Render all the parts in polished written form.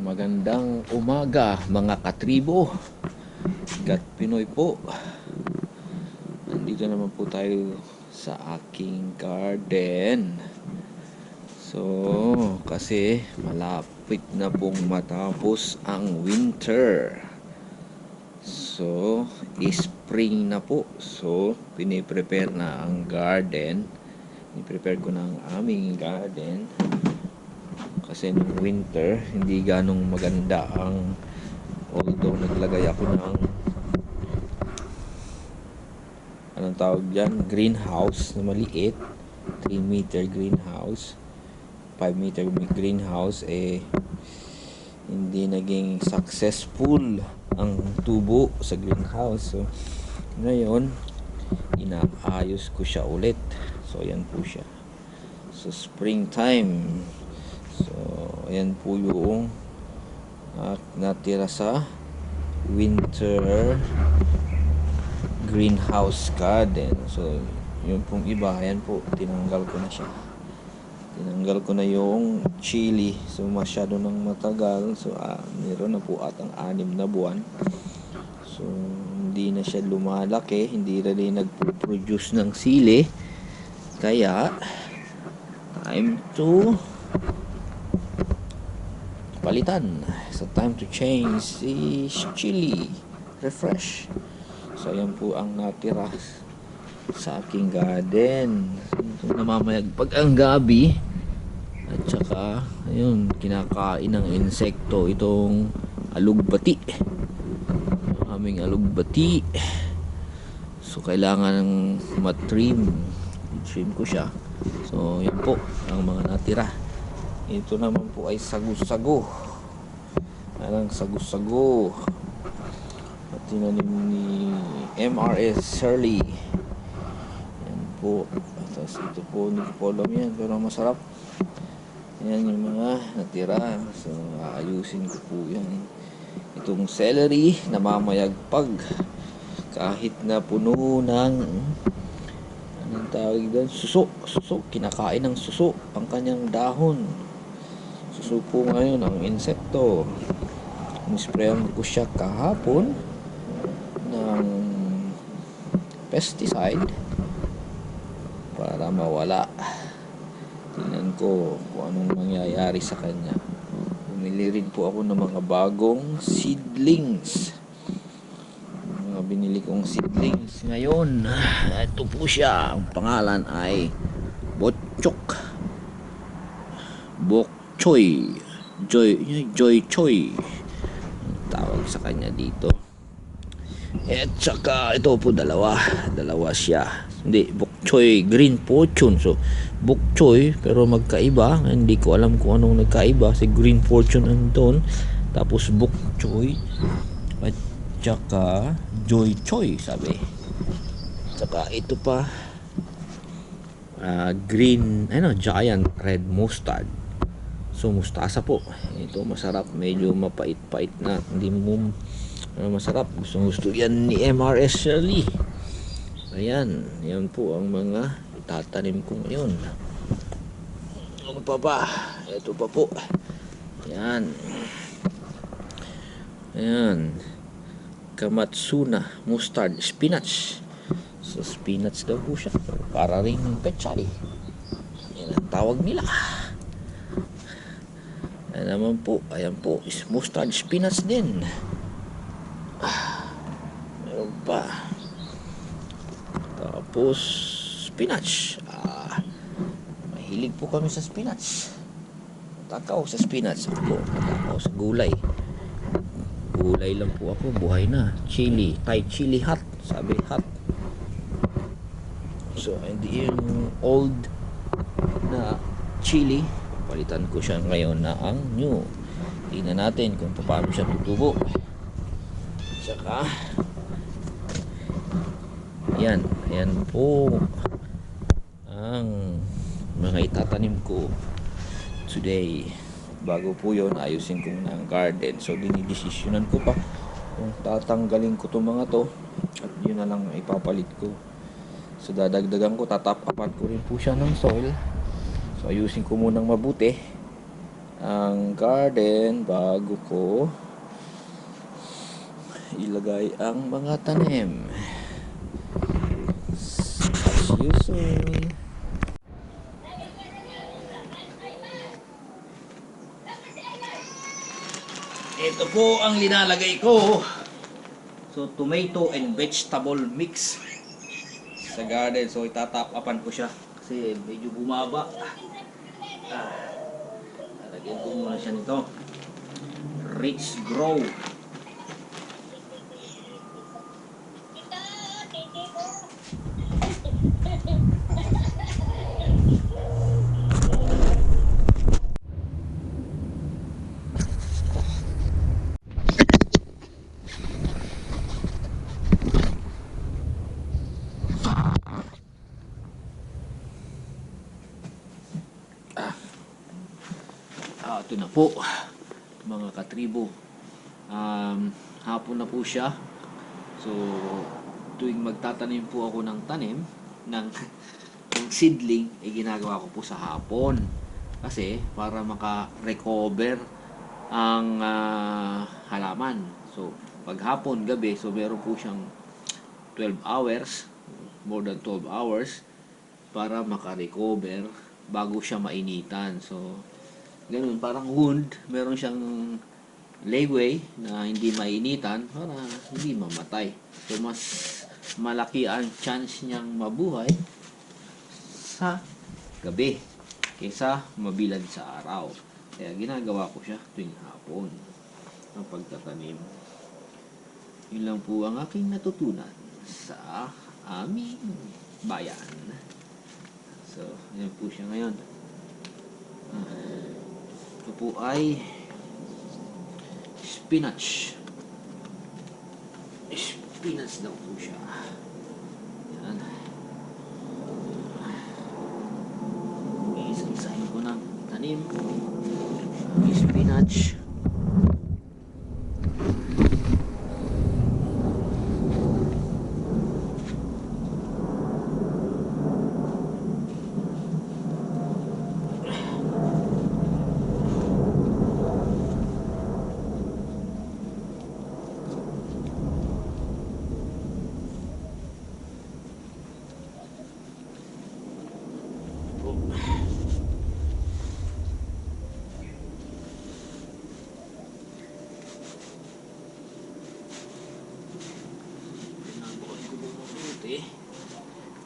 Magandang umaga mga katribo, Gat Pinoy po. Nandito naman po tayo sa aking garden. So, kasi malapit na pong matapos ang winter. So, spring na po. So, piniprepare na ang garden. Piniprepare ko na ang aming garden. Kasi nung winter, hindi ganong maganda ang, although naglagay ako ng anong tawag dyan, greenhouse na maliit, 3 meter greenhouse, 5 meter greenhouse, hindi naging successful ang tubo sa greenhouse. So ngayon inaayos ko siya ulit. So ayan po siya. So springtime. So, ayan po yung natira sa winter greenhouse garden. So, yung pong iba, ayan po, tinanggal ko na siya. Tinanggal ko na yung chili. So, masyado nang matagal. So, meron na po atang 6 na buwan. So, hindi na siya lumalaki. Hindi na rin nagpo-produce ng sili. Kaya, time to palitan. So time to change is chili. Refresh. So ayan po ang natira sa aking garden. So, namamayag pag ang gabi. At saka ayun, kinakain ng insekto itong alugbati. Ang aming alugbati. So kailangan matrim. I-trim ko siya. So yan po ang mga natira. Ito naman po ay sagu-sagu. Anong sagu-sagu? At tinanim ni MRS Shirley. Yan po. Tapos ito po, hindi ko po alam yan, pero masarap. Yan yung mga natira. So, aayusin ko po yan. Itong celery, namamayagpag. Kahit na puno ng anong tawag doon? Suso. Suso. Kinakain ng suso ang kanyang dahon. Susupo ngayon ang insekto. Nisprayan ko siya kahapon ng pesticide para mawala. Tingnan ko kung anong mangyayari sa kanya. Bumili rin po ako ng mga bagong seedlings. Mga binili kong seedlings ngayon. Ito po siya. Ang pangalan ay Bokchoy. Joy Choy ang tawag sa kanya dito. At saka ito po dalawa siya. Hindi, Bokchoy Green Fortune. So Bokchoy pero magkaiba. Hindi ko alam kung anong nagkaiba. Si Green Fortune andun, tapos Bokchoy at saka Joy Choy sabi. Saka ito pa green giant red mustard. So mustasa po. Ito masarap, medyo mapait-pait na. Hindi mo masarap. Gusto yan ni MRS Shirley. Ayan, yan po ang mga itatanim ko ngayon. Ano pa ba? Ito pa po. Ayan. Ayan. Kamatsuna mustard spinach. So spinach daw po siya. Para ring pechay. Yan ang tawag nila. Naman po, ayan po, is mustard spinach din. Meron pa. Tapos spinach. Mahilig po kami sa spinach. Takaw sa spinach. Ako, takaw sa gulay. Gulay lang po ako, buhay na. Chili, Thai chili hot. Sabi hot. So, hindi yung old na chili. Palitan ko siya ngayon na ang new. Tingnan natin kung paano siya tutubo. Saka yan po ang mga itatanim ko today. Bago po yun, ayusin ko muna ang garden. So dinidesisyonan ko pa kung tatanggalin ko itong mga to at yun na lang ipapalit ko. So dadagdagan ko, tatap-upan ko rin po siya ng soil. So ayusin ko munang mabuti ang garden bago ko ilagay ang mga tanim. As usual. Ito po ang linalagay ko. So, tomato and vegetable mix sa garden. So, itatap-upan ko siya kasi medyo bumaba. Lalagyan ko muna siya nito. Rich Grow. Ito na po, mga katribo. Hapon na po siya. So, tuwing magtatanim po ako ng tanim, ng seedling, ginagawa ko po sa hapon. Kasi, para maka-recover ang halaman. So, pag hapon, gabi, so meron po siyang 12 hours, more than 12 hours, para maka-recover bago siya mainitan. So, ganun, parang wound, meron siyang leeway na hindi mainitan para hindi mamatay. So, mas malaki ang chance niyang mabuhay sa gabi kaysa mabilad sa araw. Kaya ginagawa ko siya tuwing hapon ang pagtatanim. Yun lang po ang aking natutunan sa aming bayan. So, yan po siya ngayon. Ito po ay spinach. Spinach daw po siya. Yan. Isa-isahin ko ng tanim. Spinach.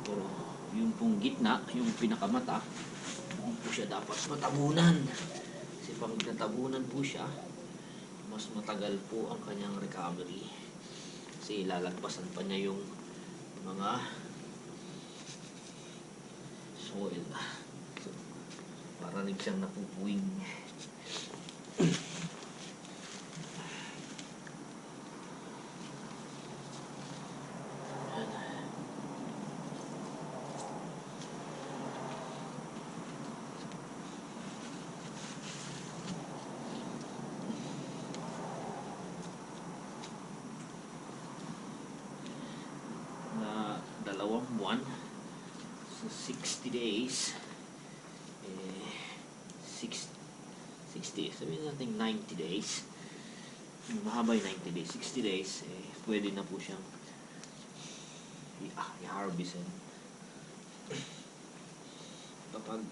Pero yung pong gitna, yung pinakamata, hindi po siya dapat matabunan. Kasi pag natabunan po siya, mas matagal po ang kanyang recovery. Kasi ilalagpasan pa niya yung mga soil. So, para rin siyang napupuwing. Na 2 buwan, so 60 days, 60, sabihin natin 90 days, mahaba yung 90 days, 60 days, pwede na po siyang i-harvest. Kapag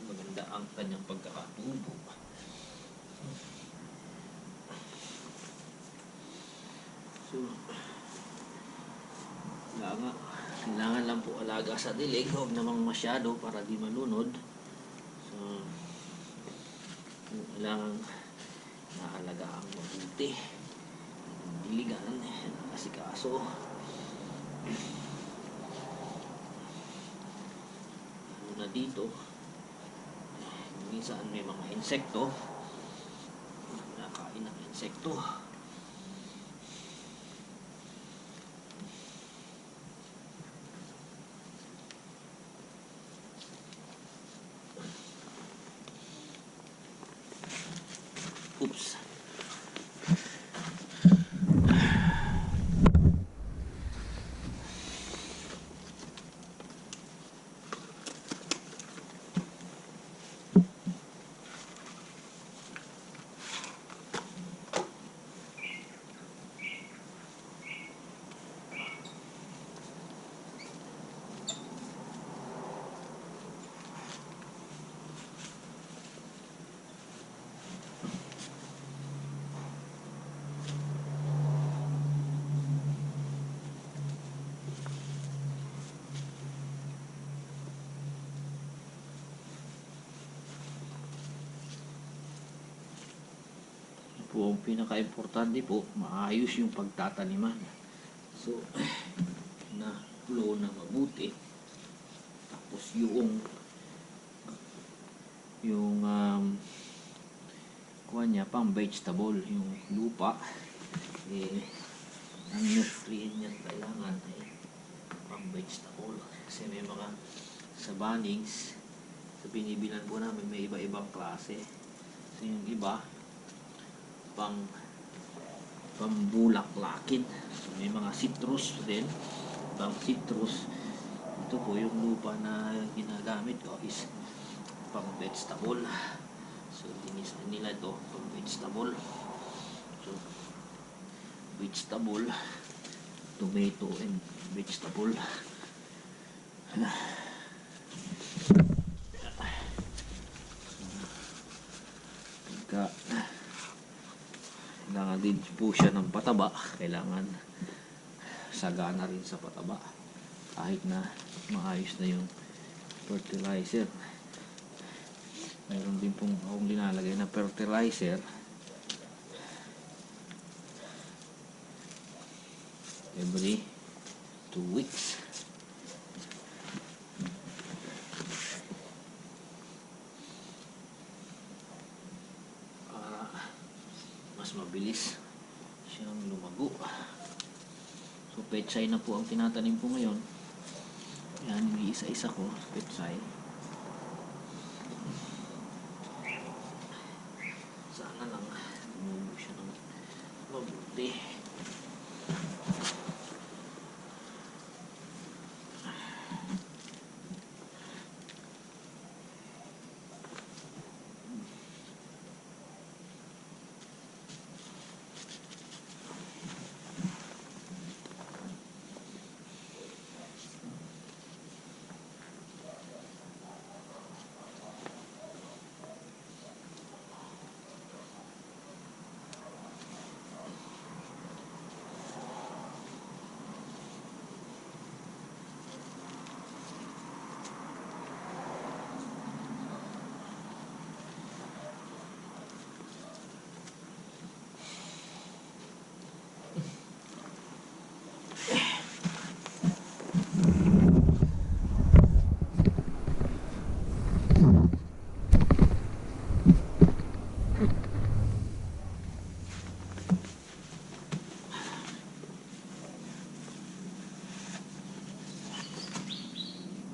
maganda ang kanyang pagkakatubo. So, kailangan lang po alaga sa dilig, huwag namang masyado para di malunod. So, kailangan naalagaan mabuti, diligan, asikaso. Muna dito, minsan may mga insekto, nakain ng insekto. Oops. po, ang pinaka-importante po, maayos yung pagtataniman. So, na flow na mabuti. Tapos yung kuha niya pang vegetable, yung lupa, ang nutrient niya kailangan ay pang vegetable. Kasi may mga sa Bunnings, sa binibilan po namin, may iba-ibang klase. So yung iba, pambulaklakin. So may mga citrus din, pang citrus. Ito po yung lupa na ginagamit ko is pang vegetable. So dinisan nila ito pang vegetable. So vegetable, tomato and vegetable. Kailangan din po siya ng pataba. Kailangan sagana rin sa pataba. Kahit na maayos na yung fertilizer. Mayroon din pong akong linalagay na fertilizer. Every 2 weeks. Mas mabilis siyang lumago. So pechay na po ang tinatanim ko ngayon. Yan, isa-isa ko pechay. Sana lang tumubo siya ng mabuti.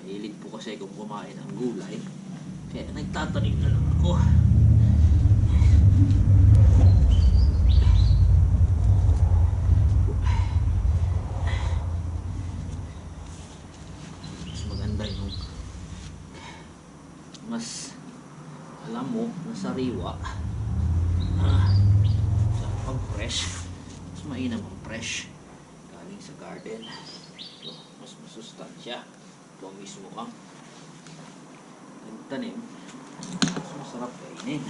Hilig po kasi kung kumain ng gulay. Kaya nagtatanim na lang ako. Mas maganda yung mas alam mo na sariwa. Sa pag fresh, mas mainam ang fresh galing sa garden. So, mas masustansya. Ito mismo ang nagtanim. Mas masarap kainin.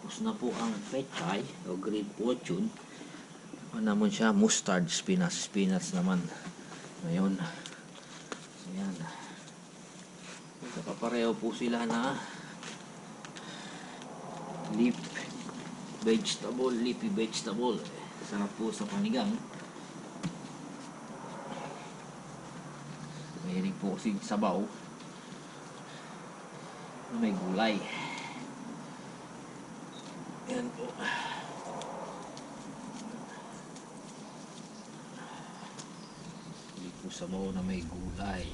Tapos na po ang pechay o Great Fortune. Ano naman siya? Mustard spinach. Spinach naman. Ngayon. So, yan. Nakapareho po sila na leafy vegetable. Sarap po sa panigang. Mahilig po kasi sabaw. May gulay. Yan po. Mahilig po sabaw na may gulay.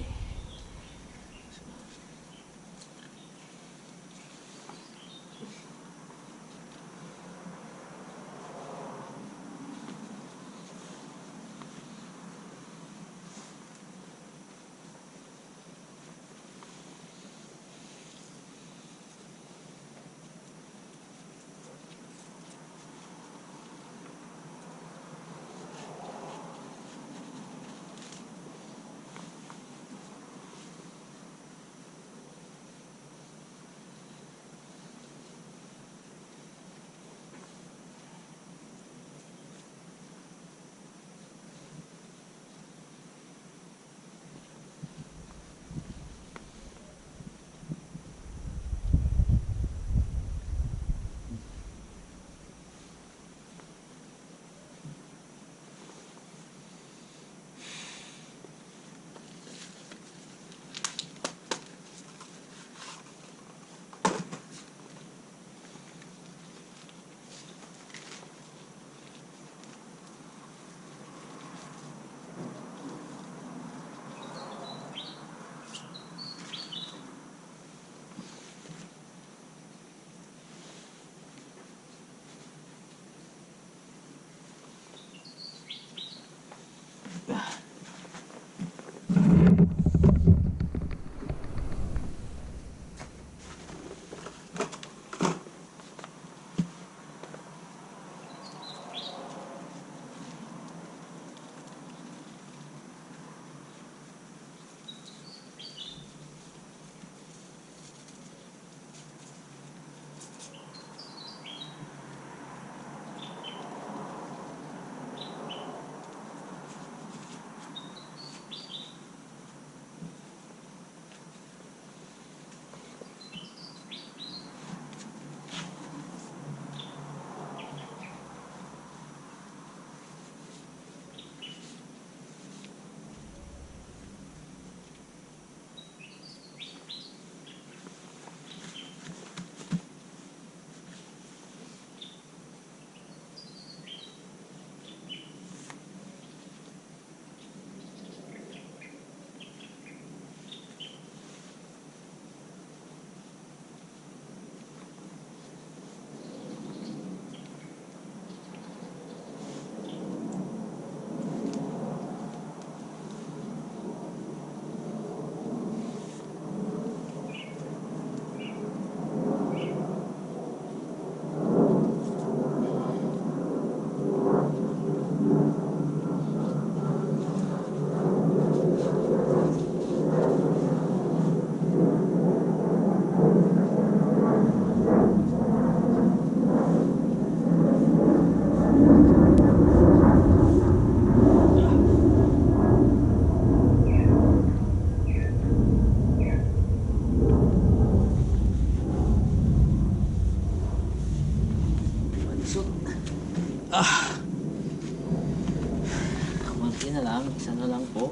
Kunti na lang, isa na lang po.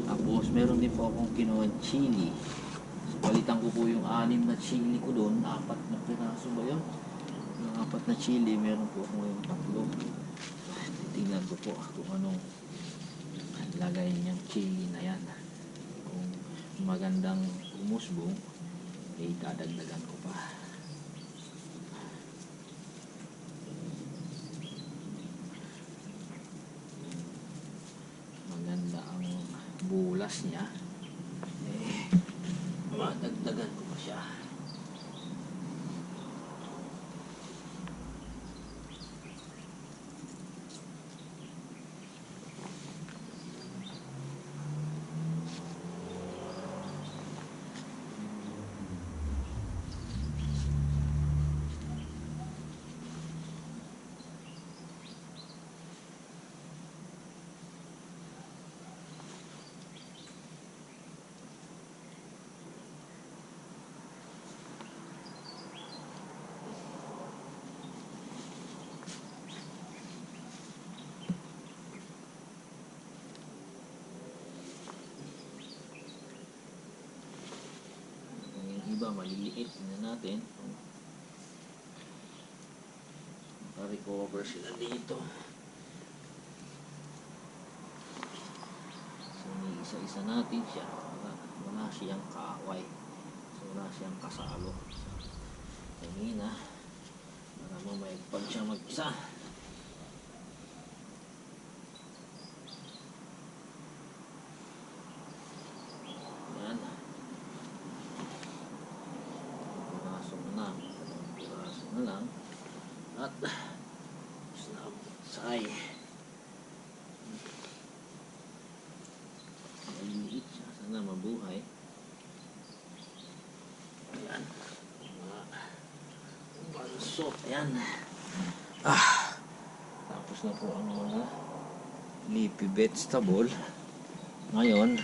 Tapos meron din po akong kinuha chili. So palitan ko po yung 6 na chili ko doon. 4 na piraso ba yun? Yung 4 na chili, meron po akong yung 3. Titingnan ko po kung anong lagay niyang chili na yan. Kung magandang umusbong, eh dadagdagan ko pa. Maganda ang bulas niya, eh madagdagan ko pa siya. iba maliliit. Tingnan natin kung maka-recover sila dito. So, isa-isa natin siya. Wala siyang kaaway. So, wala siyang kasalo. Kanina, para mamayagpag siya mag-isa. Yan. Piraso na. Piraso na lang. At say maliit siya. Sana mabuhay. Ayan. Bansot. Ayan. Tapos na po ang mga leafy vegetable. Ngayon,